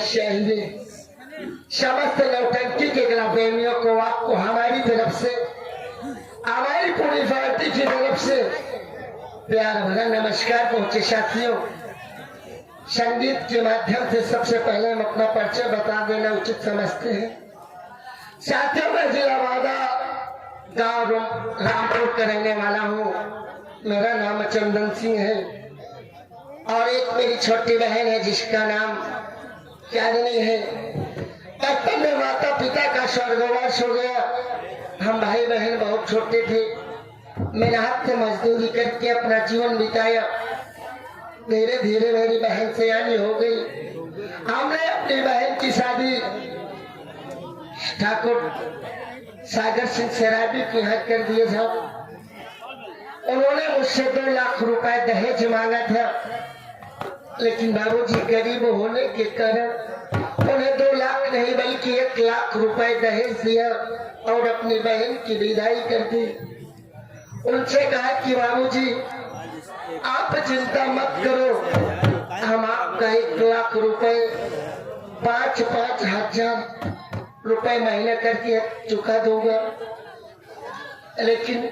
चाहिए। समस्त नौटंकी के प्रेमियों को आपको हमारी तरफ से, हमारी पूरी पार्टी की तरफ से प्यार भरा नमस्कार पहुंचे। साथियों, संगीत के माध्यम से सबसे पहले हम अपना परिचय बता देना उचित समझते हैं। साथियों, मैं जिला वादा गांव रामपुर का रहने वाला हूँ। मेरा नाम चंदन सिंह है और एक मेरी छोटी बहन है जिसका नाम चांदनी है। बचपन में माता पिता का स्वर्गवास हो गया। हम भाई बहन बहुत छोटे थे। मेहनत से मजदूरी करके अपना जीवन बिताया। धीरे धीरे मेरी बहन सयानी हो गई। हमने अपनी बहन की शादी ठाकुर सागर सिंह शराबी के यहाँ कर दिए था। उन्होंने मुझसे 2 लाख रुपए दहेज मांगा था, लेकिन बाबूजी गरीब होने के कारण उन्हें 2 लाख नहीं बल्कि 1 लाख रुपए दहेज दिया और अपनी बहन की विदाई कर दी। उनसे कहा कि बाबूजी आप चिंता मत करो, हम आपका 1 लाख रुपए 5-5 हजार रुपए महीने करके चुका दूंगा। लेकिन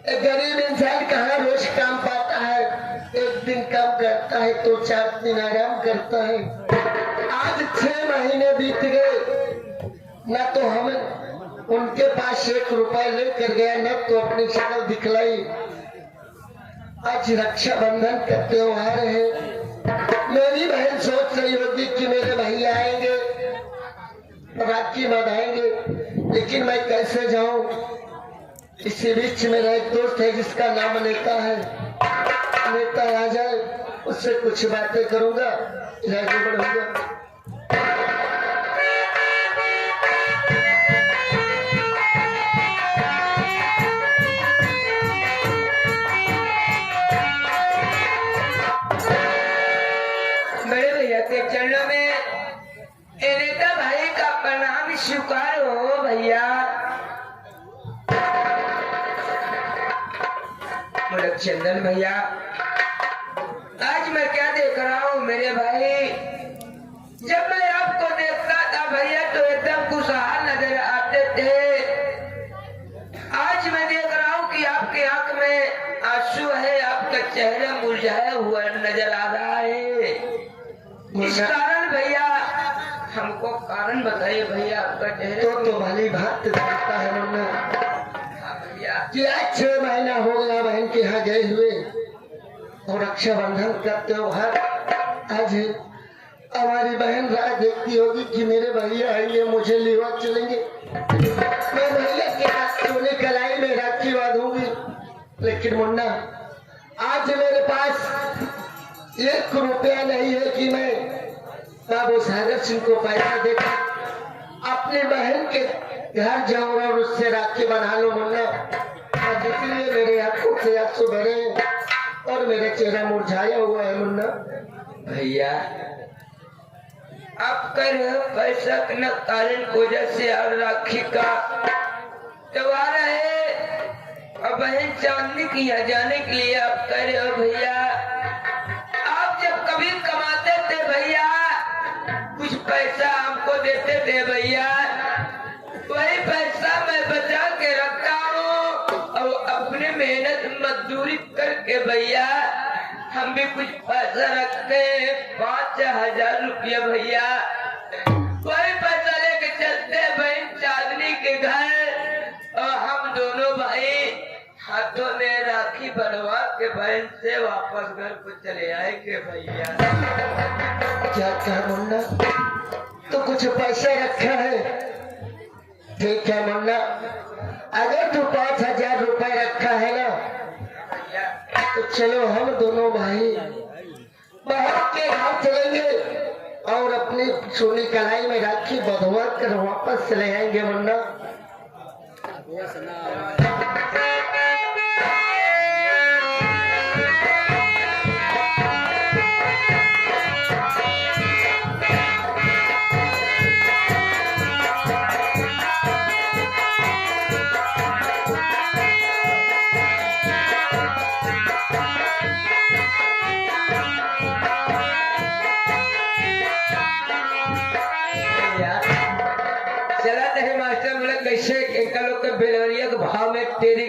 एक गरीब इंसान कहाँ रोज काम पाता है? एक दिन काम करता है तो 4 दिन आराम करता है। आज 6 महीने बीत गए, न तो हम उनके पास 1 रुपए लेकर गया, न तो अपनी शक्ल दिखलाई। आज रक्षाबंधन का त्योहार है। मेरी बहन सोच रही होगी कि मेरे भैया आएंगे, राखी बंधाएंगे, लेकिन मैं कैसे जाऊं? इसी बीच मेरा एक दोस्त है जिसका नाम नेता है। नेता आ जाए, उससे कुछ बातें करूंगा, आगे बढ़ूंगा। मेरे भैया के चरणों में नेता भाई का प्रणाम स्वीकार हो। भैया चंदन भैया, आज मैं क्या देख रहा हूँ मेरे भाई? जब मैं आपको देखता था भैया तो एकदम खुशहाल नजर आते थे। आज मैं देख रहा हूँ कि आपके आंख में आंसू है, आपका चेहरा मुरझाया हुआ नजर आ रहा है। इस कारण भैया हमको कारण बताइए भैया आपका चेहरा। तो भली बात करता है मुन्ना कि आज 6 महीना हो गया बहन के यहाँ गए हुए और रक्षाबंधन का त्योहार आज है। हमारी बहन राह देखती होगी कि मेरे भैया आएंगे, मुझे लेवा चलेंगे। मैं भैया के पास सोने कलाई में राखी बांधूंगी। लेकिन मुन्ना, आज मेरे पास 1 रुपया नहीं है कि मैं बाबू सागर सिंह को पैसा देकर अपनी बहन के घर जाऊं और उससे राखी बना लो मुन्ना। इसलिए मेरे आंखों से आंसू भरे और मेरा चेहरा मुरझाया हुआ है मुन्ना। भैया आप कह रहे हो पैसा न कारण वजह से और राखी का त्योहार है और बहन चांदनी की यहाँ जाने के लिए आप कह रहे हो। भैया आप जब कभी कमाते थे भैया, कुछ पैसा हमको देते थे भैया, वही पैसा मैं बचा के रखता हूँ और अपने मेहनत मजदूरी करके भैया हम भी कुछ पैसा रखते हैं, 5,000 रुपया भैया। वही पैसा लेके चलते बहन चांदनी के घर और हम दोनों भाई हाथों में राखी बनवा के बहन से वापस घर को चले आएंगे भैया। क्या कहा मुन्ना? तो कुछ पैसा रखा है? ठीक है मुन्ना, अगर तू 5,000 रुपए रखा है ना, तो चलो हम दोनों भाई बहन के घर चलेंगे और अपनी सोनी कलाई में राखी बंधवा कर वापस चले आएंगे मुन्ना।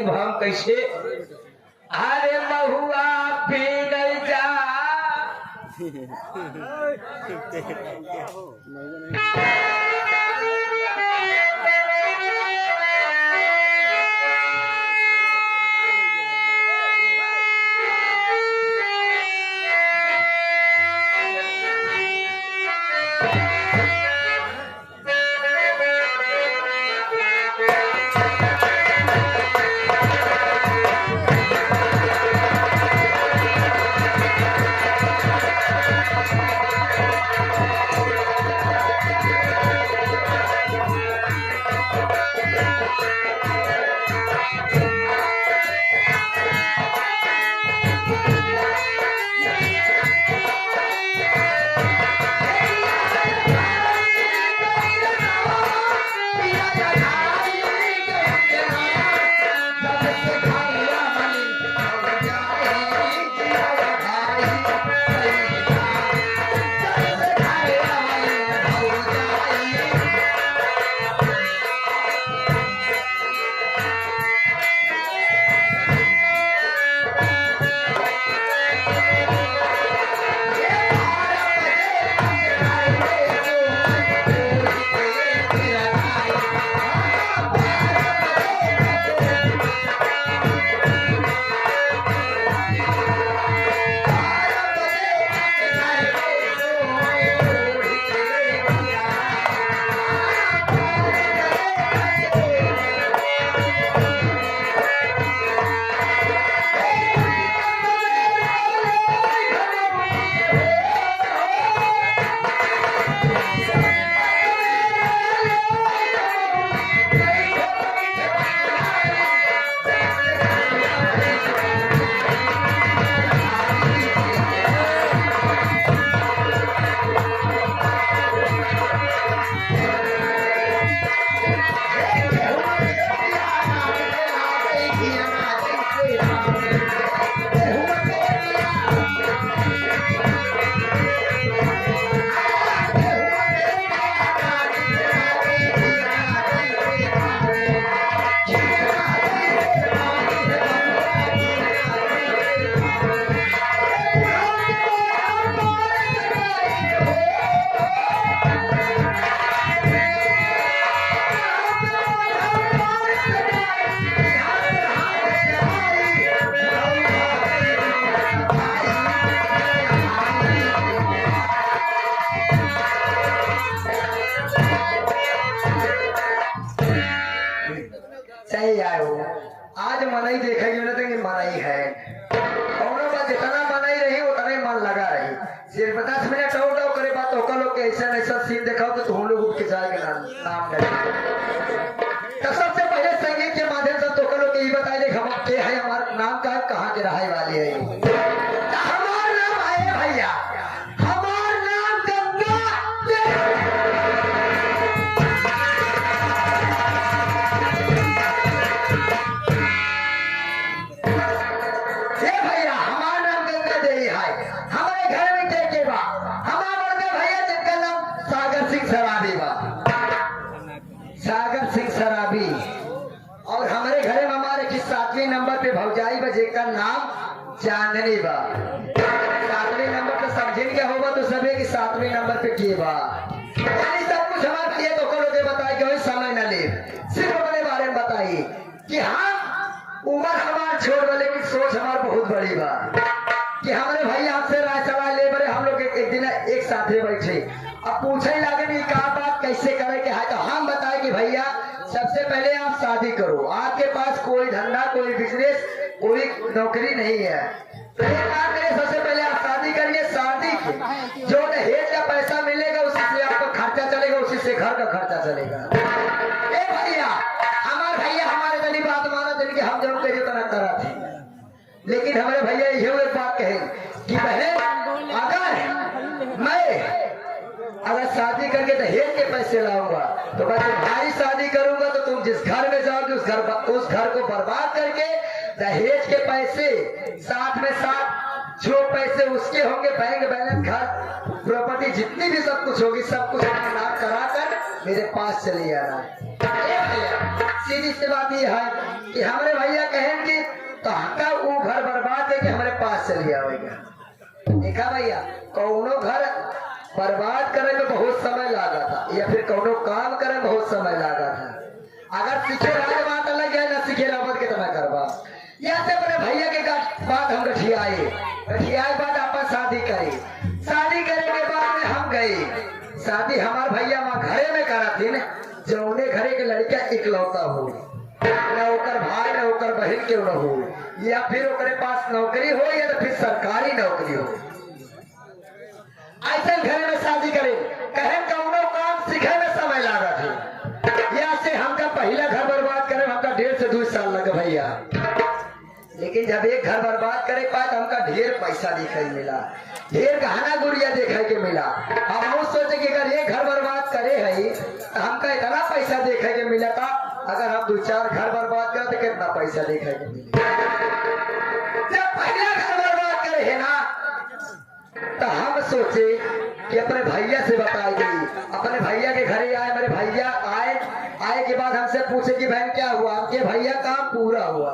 शुभ हम कैसे अरे महुआ पी नहीं जा सही आयो आज मनाई देखेगी ना तो मनाई है और जितना मनाई रही उतना ही मन लगा रही सिर्फ 10 मिनट और करे बात होकर लोग के ऐसा ऐसा सीन दिखाओ तो तुम लोग उठ के जाएंगे नाम तो सबसे पहले संगीत के माध्यम से तो लोग यही बताए देख हम के है हमारा नाम का कहाँ के रहाई वाली है हमारा नाम है भैया हमारा नाम गंगा सागर सिंह सराबी और हमारे घरे में हमारे की 7वें नंबर पे भौजाई बजे का नाम चांदनी बा 7वें नंबर पे समझे क्या होगा तो सभी की 7वें नंबर पे किए बा यानी सब कुछ हमारे लिए तो करो के बताए कि समय न ले सिर्फ अपने बारे में बताइए कि हम उम्र हमारे छोड़ वाले की सोच हमारी बहुत बड़ी बा कि हमारे भाई हमसे राय सलाह ले बड़े हम लोग एक दिन एक साथ बैठे अब पूछे लगे नहीं कहा बात कैसे करे के है तो हम बताए कि भैया सबसे पहले आप शादी करो आपके पास कोई धंधा कोई बिजनेस कोई नौकरी नहीं है तो एक काम करिए सबसे पहले आप शादी करिए शादी की जो दहेज का पैसा मिलेगा उसी से आपका खर्चा चलेगा उसी से घर का खर्चा चलेगा ए भैया हमारे जनी बात माना दिन के हम जरूर करिए तना करा थे लेकिन हमारे भैया ये एक बात कहे कि बहन अगर शादी करके दहेज के पैसे लाऊंगा तो मैं तुम्हारी शादी करूंगा तो तुम जिस घर में जाओगे उस घर को बर्बाद करके दहेज के पैसे साथ में साथ जो पैसे उसके होंगे बैंक बैलेंस घर प्रॉपर्टी जितनी भी सब कुछ होगी सब कुछ नाम करा कर मेरे पास चले आना। सीधी सी बात यह है कि हमारे भैया कहें कि तो हका वो घर बर्बाद है कि हमारे पास चली आवेगा। देखा भैया कौनो घर बर्बाद करे में बहुत समय लगा था या फिर कौनो काम करे में बहुत समय लगा था। अगर सीखे वाले बात अलग है ना सीखे रावत के तरह करवा या से अपने भैया के बात हम गठियाए बाद आपस शादी करे। शादी करे के बाद में हम गए शादी हमारे भैया वहाँ घरे में करा थी न जौने घरे के लड़का इकलौता हो न ओकर भाई न ओकर बहन के न हो या फिर ओकरे पास नौकरी हो या तो फिर सरकारी नौकरी हो। ऐसे घरे में शादी करे कहे कौनो काम सीखे में समय लगा थे या से हमका पहला घर बर्बाद करे हमका 1.5 से 2 साल लगे भैया। लेकिन जब एक घर बर्बाद करे पाए तो हमका ढेर पैसा दिखाई मिला ढेर गहना गुड़िया देखा के मिला। हम सोचे कि अगर ये घर बर्बाद करे है तो हमका इतना पैसा देखा के मिला था अगर हम 2-4 घर बर्बाद करे तो कितना पैसा देखा के मिले। जब पहला घर बर्बाद करे है ना तो हम सोचे कि अपने भैया से बताएगी। अपने भैया के घरे आए मेरे भैया आए के बाद हमसे पूछे कि बहन क्या हुआ आपके भैया काम पूरा हुआ।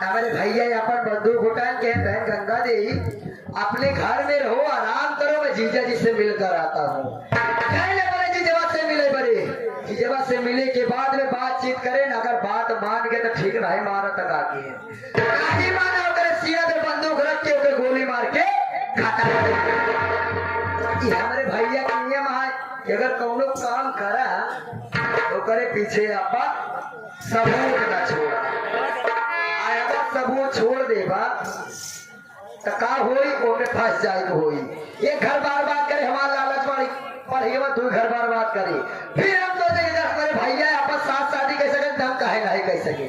हमारे भैया अपन बंदूक उठाए के बहन गंगा देवी अपने घर में रहो आराम करो मैं जीजा जी से मिलकर आता हूँ। जीजवा से मिले बड़े जीजवा से मिले के बाद में बातचीत करें अगर बात मान गए तो ठीक नहीं माना तक आके माना सीधा पे बंदूक रख के उसे गोली मार के खाता। हमारे भैया का नियम है कि अगर कौनो काम करा तो करे पीछे आपा सबूत न छोड़ा अगर सबूत छोड़ देगा तो का होई ओमे फंस जाए होई। ये घर बर्बाद करे हमारा लालच पढ़ेगा तू घर बर्बाद करे फिर हम सोचे हमारे भैया आपस साथ शादी कर सके हम कहे नहीं कर सके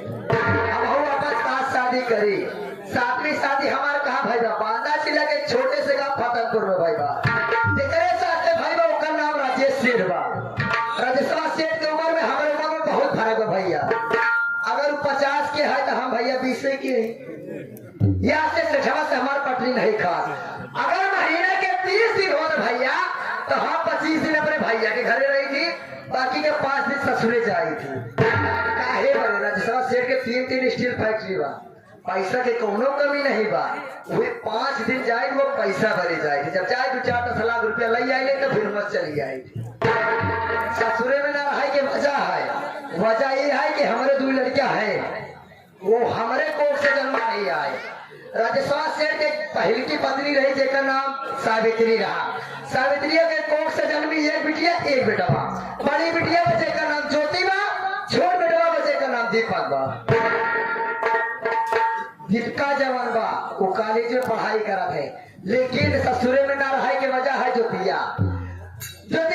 हम हम आपस साथ शादी करी। 7वीं शादी हमारे कहा भाई बांदा जिला के छोटे से गांव फतेहपुर में भाई साथ भाई का नाम राजेश सेठ बा। राजेश सेठ की उम्र में हमारे उम्र में बहुत फर्क है भैया। अगर 50 के है तो हम भैया 20 के या से हमारे पटरी नहीं खा। अगर महीने के 30 दिन हो भैया तो हम 25 दिन अपने भैया के घरे रही थी बाकी के 5 दिन ससुरे जाई थी। काहे बने राजेश सेठ के 3 स्टील फैक्ट्री बा पैसा के कोनो कमी नहीं बा। वे 5 दिन जाए वो पैसा भरे जाए जब चाहे 2-4 लाख रुपया लई आए तो फिर मत चली आए। ससुरे में ना रहा के वजह ये है कि हमारे 2 लड़कियां हैं वो हमारे कोर्ट से जन्म नहीं आए। राजेश्वर सेठ के पहली की पत्नी रही जेकर नाम सावित्री रहा। सावित्री के कोर्ट से जन्मी एक बिटिया एक बेटा बा। बड़ी बिटिया बच्चे का नाम ज्योति बा छोट बेटा बच्चे का नाम दीपक बा। दीपिका जवान बा वो कॉलेज में पढ़ाई करा थे लेकिन ससुरे में ना रहा की वजह है ज्योतिया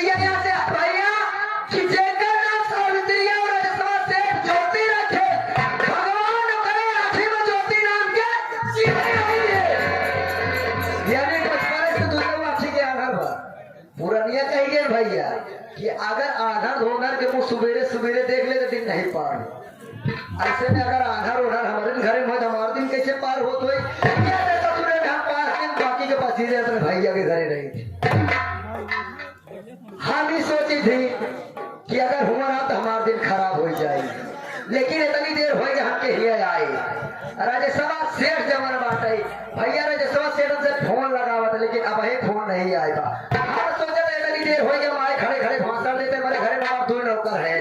यहाँ से भैया कि जेकर नाम सावित्री और राजेश्वर सेठ ज्योति रखे भगवान करे राखी में ज्योति नाम के यानी बचपन से दूसरे आखी के आधार पर पुरानिया कहिए भैया कि अगर आधार धोनर के मुँह सुबेरे सुबेरे देख ले तो दिन नहीं पार। ऐसे में अगर आधार उधार हमारे घरे में हमारे दिन कैसे पार हो तो ससुरे में हम 5 दिन बाकी के पास सीधे अपने भैया के घरे रही थी। हम ही सोची थी कि अगर हुआ ना तो हमारा दिन खराब हो जाएगी लेकिन इतनी देर हो गई हमके हिया आए राजेश्वर सेठ जमन बाटे भैया राजेश्वर सेठ से फोन लगावा था लेकिन अब ही फोन नहीं आएगा। हम सोचे थे इतनी देर हो गई हमारे खड़े खड़े भाषण देते हमारे घरे में हमारे 2 नौकर है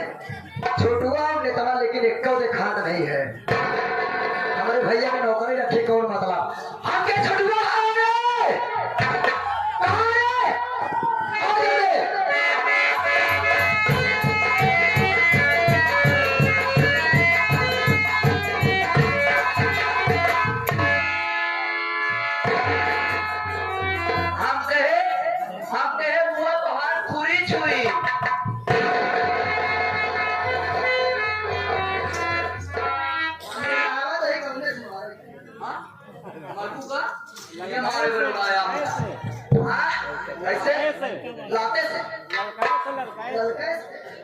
छोटुआ नेता लेकिन एक खाद नहीं है। हमारे भैया ने नौकरी रखी कौन मतलब हमके छोटुआ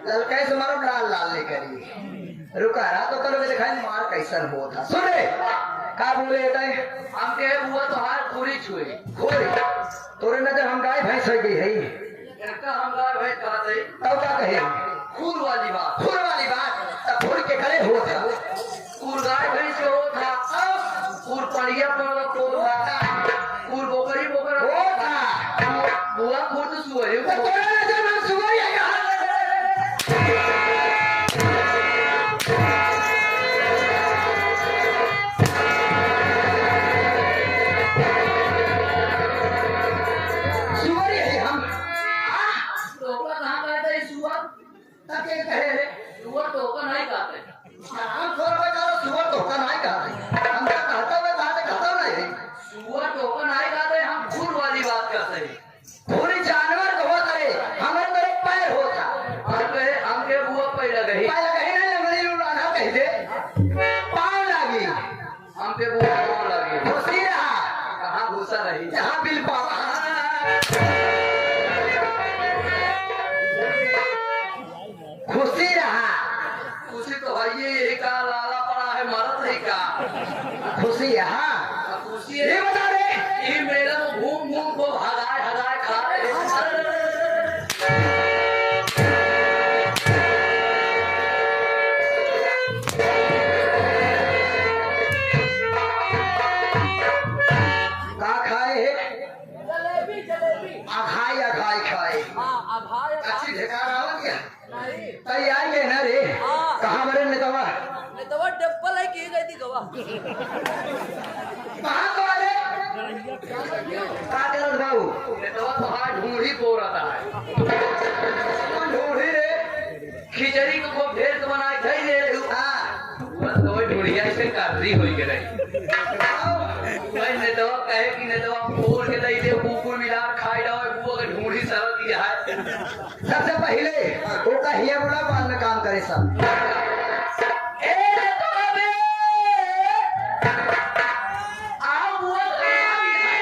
ललका से मारो लाल लेकर रुका रहा तो करोगे दिखाई मार कैसन हो था। सुने का बोले हम के हुआ तो हार पूरी छुए तोरे नजर हम गाय भैंस हो गई है हम गाय भैंस कहते तब क्या कहे खूर वाली बात तब फूल के खड़े हो था कुल गाय भैंस के हो था, कुल पड़िया पर को था, कुल बोकरी बोकर वो था बुआ खुद सुअर तो तोरा नजर में सुअर है यहाँ सुअर है हम टोका कहाँ कहते हैं सुअर? ताके कहे रे सुअर टोका नहीं कहते। हम थोड़ा बता सुअर धोखा नहीं कहते हम तो कहता हुआ कहता नहीं सुअर टोका नहीं कहते, हम खुर वाली बात करते हैं। पूरी जानवर को होता है हमारे मेरे पैर होता हम के बुआ पैदा गई, पैर कहीं नहीं लंगड़ी लुड़ाना कह दे पाँव लगी हम पे बुआ कौन लगी? खुशी रहा कहाँ घुसा रही? जहाँ बिल पावा खुशी रहा खुशी तो है ये का लाला पड़ा है, मरद है का खुशी यहाँ खुशी ये है। बता रे ये मेला में घूम घूम को हगाए हगाए खा रहे हैं। का खाए जलेबी जलेबी अघाई अघाई खाए हाँ अभाय अच्छी ढेकार आवा क्या नहीं तैयार है ना रे कहाँ मरे नेतावा मैं तो वो डब्बल है की गई थी गवा कहाँ को आले का करत बाबू मैं तो वो हाथ ढूंढी पो रहा है। कौन ढूंढी रे खिचड़ी को खूब ढेर तो बनाए खाई दे रहे हो। हाँ बस तो वो ढूंढिया से कादरी हो गई। ने तो कहे कि ने तो फोड़ के दई दे कुकुर मिलार खाई डाओ बुआ के ढूंढी सरल दिया है। सबसे पहले वो का हिया बुला बाद में काम करे सब ए ने तो अबे आओ बुआ कहाँ भी है?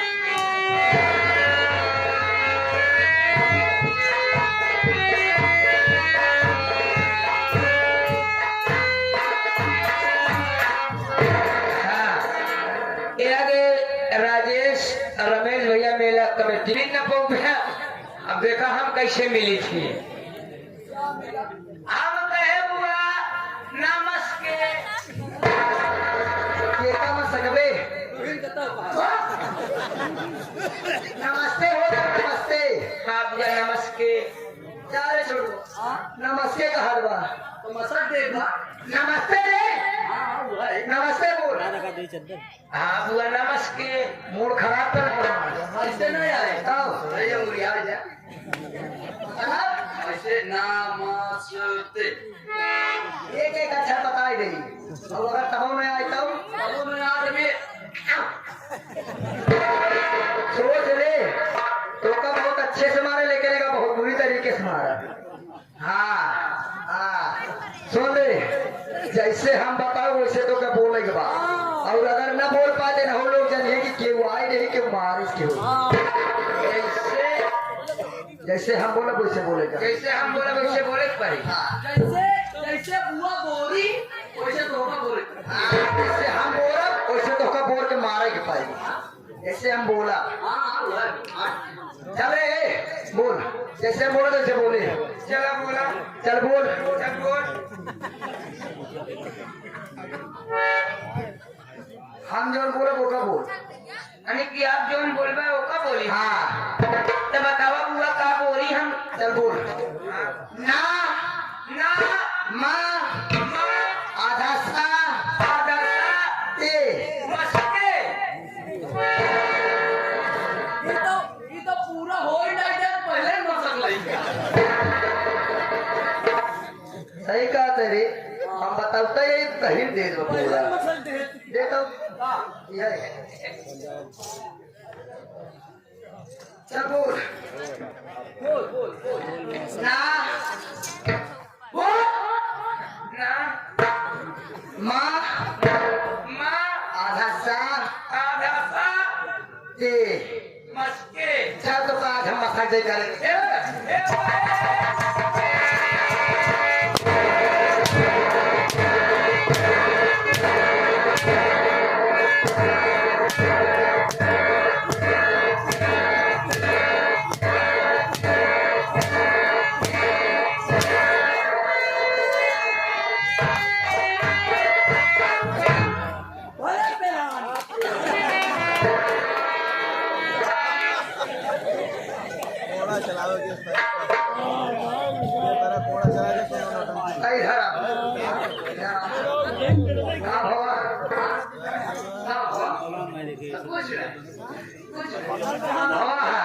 हाँ ये आगे राजेश रमेश भैया मेला कमेटी न पहुंचे अब देखा हम कैसे मिली थी हम कहे बुआ नमस्ते। ये काम सकबे नमस्ते हो नमस्ते हाँ बुआ नमस्ते। चारे छोड़ो नमस्ते का हर बार तो मसल देखा नमस्ते रे नमस्ते बोल हाँ बुआ नमस्ते। मूड खराब कर ऐसे नहीं आए आओ अरे ये मुड़िया आ जा अब ऐसे नमस्ते। एक एक अच्छा बताई गई अब अगर तब में आए तब अब मैं आदमी सोच ले तो का बहुत अच्छे से मारे लेकिन का बहुत बुरी तरीके से मारा हाँ हाँ सुन ले जैसे हम बताओ वैसे तो क्या बोले के बाद और अगर न बोल पाते ना हम लोग जानिए कि केहू आए नहीं कि मारिस केहू ऐसे जैसे हम बोले वैसे बोलेगा जैसे हम बोले वैसे बोले के पड़ी। हाँ जैसे जैसे बुआ बोली वैसे तो होगा बोले। जैसे हम बोला वैसे तो का बोल के मारे के पाएगी जैसे हम बोला हाँ हाँ बुआ चले बोल जैसे हम बोला वैसे बोले चला बोला चल बोल चल बोल। हम जो बोले वो का बोल यानी कि आप जो बोलबा वो का बोली हाँ तो बतावा बुआ का बोली हम चल बोल ना ना माँ माँ आधा सा आधा सा ते मस्के। ये तो पूरा हो ही नहीं जाए पहले मसक लई। सही कहा तेरे हम बताते ये कहीं दे दो पूरा दे दो ये चल बोल ना बोल ना माँ माँ आधा सा आधा सा ते मस्के। चल तो आज हम मसा दे करेंगे कोड़ा चलाओगे इस तरह कोड़ा चला के इधर आओ। हाँ भवा। हाँ भवा। भवा है।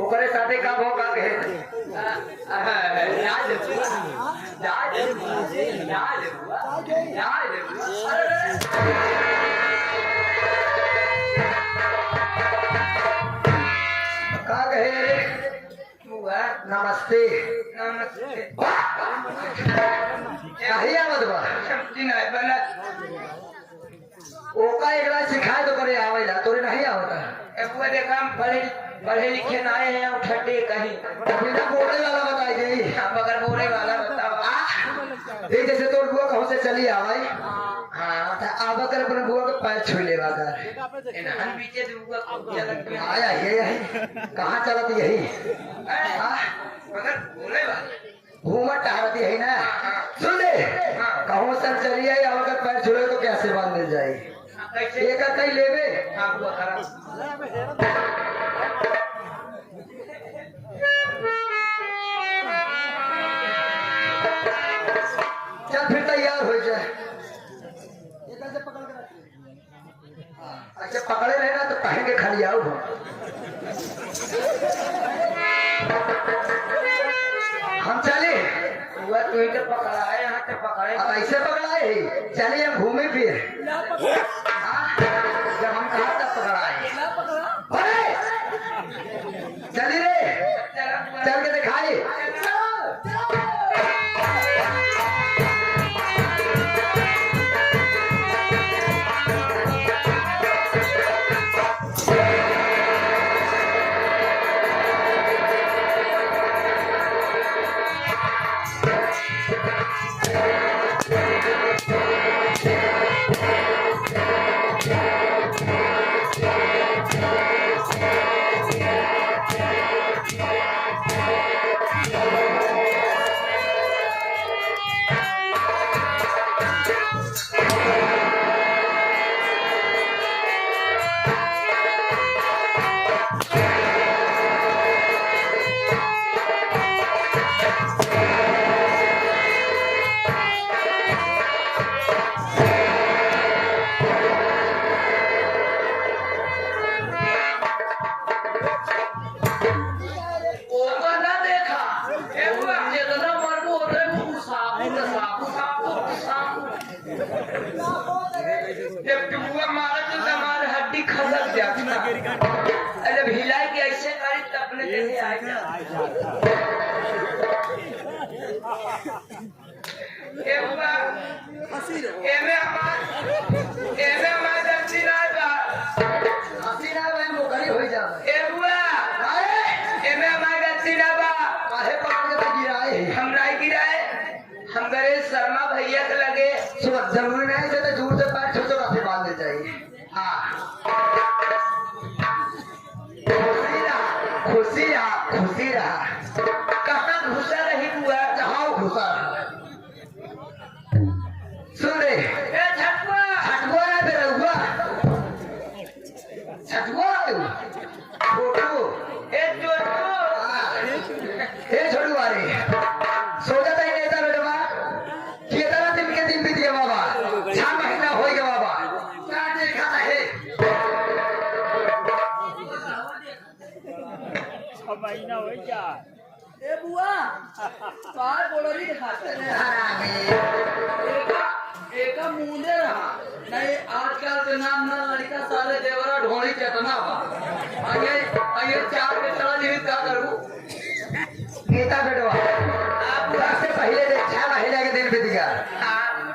ओकरे साथे का भो का कहे का कहे नमस्ते नमस्ते कही आवत बा सब्जी नहीं बना ओका एकरा सिखाए तो करे आवेला तोरे नहीं आवता अब वो देखा हम पढ़े लिखे ना आए हैं उठटे कहीं बिना बोले वाला बताई गई हम अगर बोले वाला बताओ ये जैसे तोर बुआ कहूं से चली आवाई हाँ तो आवा कर अपने बुआ के पैर छू लेवा कर हम पीछे दूंगा चलत में आया ये यही कहाँ चलत यही हाँ मगर बोले वाला घूमत टहरत यही ना सुन ले कहूं सर चली आई आवा कर पैर छुड़े तो कैसे बांध मिल जाए कैसे एक कहीं लेवे हाँ बुआ खराब चल फिर तैयार हो जाए अच्छा पकड़े रहे ना तो पहन के खाली आओ हम चले बुआ तू इधर पकड़ा है यहाँ से पकड़े अब ऐसे पकड़ाए चलिए हम घूमे फिर हाँ? जब हम कहा तब पकड़ाए अरे! चली रे चल के दिखाई जब बुआ मारा तो हमारे हड्डी खसक जाती जब हिलाई के ऐसे करी तब अपने जैसे आएगा एमे हमारे दर्शी ना बा हंसी ना भाई मोकरी हो जाए ए बुआ एमे हमारे दर्शी ना बा काहे पकड़ के गिराए हम नहीं गिराए हम गरे शर्मा भैया के लगे सुबह जरूरी नहीं है तो दूर से पैर छू तो रास्ते बांधने चाहिए हाँ खुशी रहा कहाँ घुसा रही बुआ जहाँ घुसा रहा सुन रे ए छटुआ छठुआ है फिर हुआ छठुआ फोटो ए चोटू हे छोड़ू वाले सोचा था ही नहीं था बेटा कितना दिन के दिन बीत गया बाबा 6 महीना हो गया बाबा क्या देखा था हे महीना हो गया ए बुआ बाहर बोलो नहीं दिखाते एक मुंडे रहा नहीं आजकल के नाम ना लड़का सारे देवरा ढोली चेतना बा आगे आगे 4 पे चला जीवित का करूं नेता बेटवा आप से पहले 6 महीना के दिन बीत गया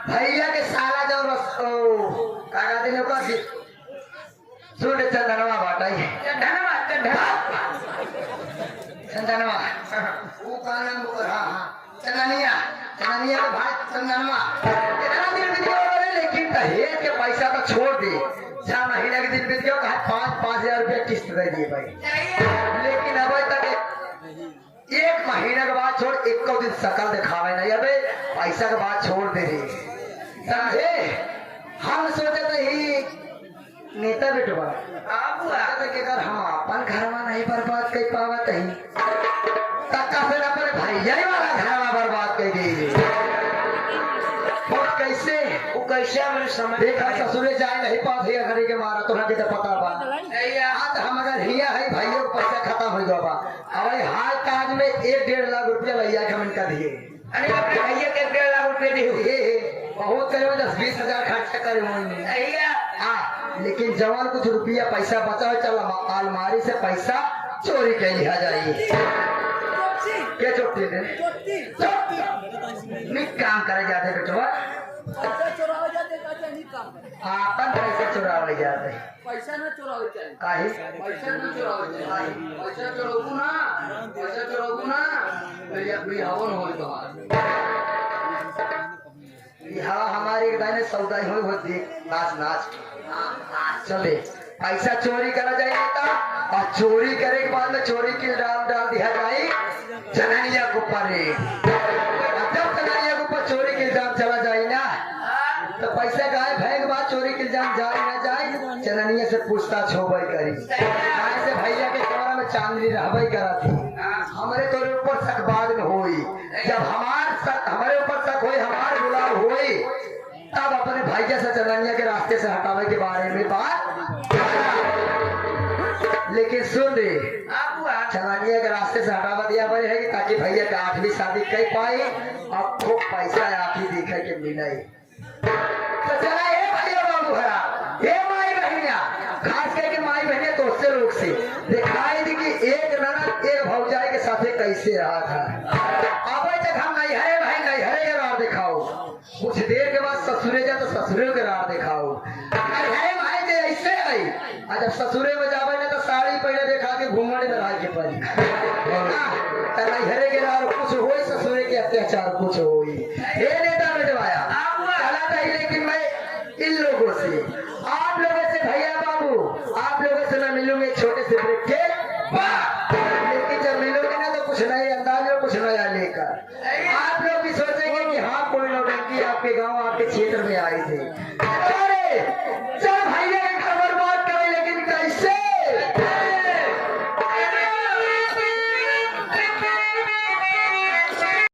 भैया के साला जो काका दिन का सुन चंदनवा बाटाई चंदनवा वो का नाम हाँ चंदनिया के भाई चंदनवा इतना दिन बीत गया लेकिन दहेज के पैसा तो छोड़ दी 6 महीने के दिन बीत गया 5,000 रुपया किस्त दे दिए भाई लेकिन अभी तक 1 महीने के बाद छोड़ 1 दिन शकल दिखावे नहीं अबे पैसा के बाद छोड़ दे रही समझे हम सोचे थे ही नेता बेटवा हाँ बुआ के अगर हम अपन घरवा नहीं बर्बाद कर पावत ही तक्का फिर अपने भैया वाला घरवा बर्बाद कर दी और कैसे वो कैसे हमारे समझ देखा ससुरे जाए नहीं पात है घरे के मारा तो के तो पता बा भैया आज हम अगर हिया है भाइयों को पैसा खत्म हो जाबा अब हाल काज में 1-1.5 लाख रुपया लैया के मन का दिए अरे अपने भैया के 1.5 लाख रुपए दे ये बहुत करे 10-20 हजार खर्चा करे होंगे भैया हाँ लेकिन जवान कुछ रुपया पैसा बचा चल अलमारी से पैसा चोरी कर लिया जाइए क्या चोटी दे नहीं काम करे जाते बेटवा आपन पैसा चुरावे जाते पैसा न चुरावे चाहिए काहे पैसा न चुरावे चाहिए पैसा चुराबू ना बिहावन हो यहाँ हमारे एक दाने सौदा हो देख नाच चले पैसा चोरी करा जाएगा और चोरी करे के बाद में चोरी की डाल दिया जाए जनानिया के ऊपर जब जनानिया के ऊपर चोरी के इल्जाम चला जाए ना तो पैसा गायब है के बाद चोरी के इल्जाम जाए ना जाए जनानिया से पूछताछ हो करी से भैया के कमरा में चांदनी रहबई करा थी हमारे तोरे ऊपर शक बाद में होई जब हमारे ऊपर शक होई हमारे गुलाब होई तब अपने भैया से जनानिया के रास्ते से हटावे के बारे में बात लेकिन सुन दे जनानिया के रास्ते से हटावा दिया बड़े है कि ताकि भैया का 8वीं शादी कर पाए अब खूब पैसा आप ही देखे के मिले तो चला ये भैया बाबू हरा ये माई बहनिया खास करके माई बहनिया तो उससे लोग से दिखाई दी कि एक ननद एक भौजाई के साथ कैसे रहा था अब तक हम नहीं हरे भाई नहीं हरे के राह दिखाओ कुछ देर के बाद ससुरे जा तो ससुरे के राह दिखाओ अरे भाई ते ऐसे आई जब ससुरे में जावे ना तो साड़ी पहले देखा के घूमने में रह के पड़ी हरे के राह कुछ होई ससुरे के अत्याचार कुछ होई हे नेता बेटवाया चला था लेकिन मैं इन लोगों से आप लोगों से भैया बाबू आप लोगों से मैं मिलूंगी छोटे से ब्रेक के बाद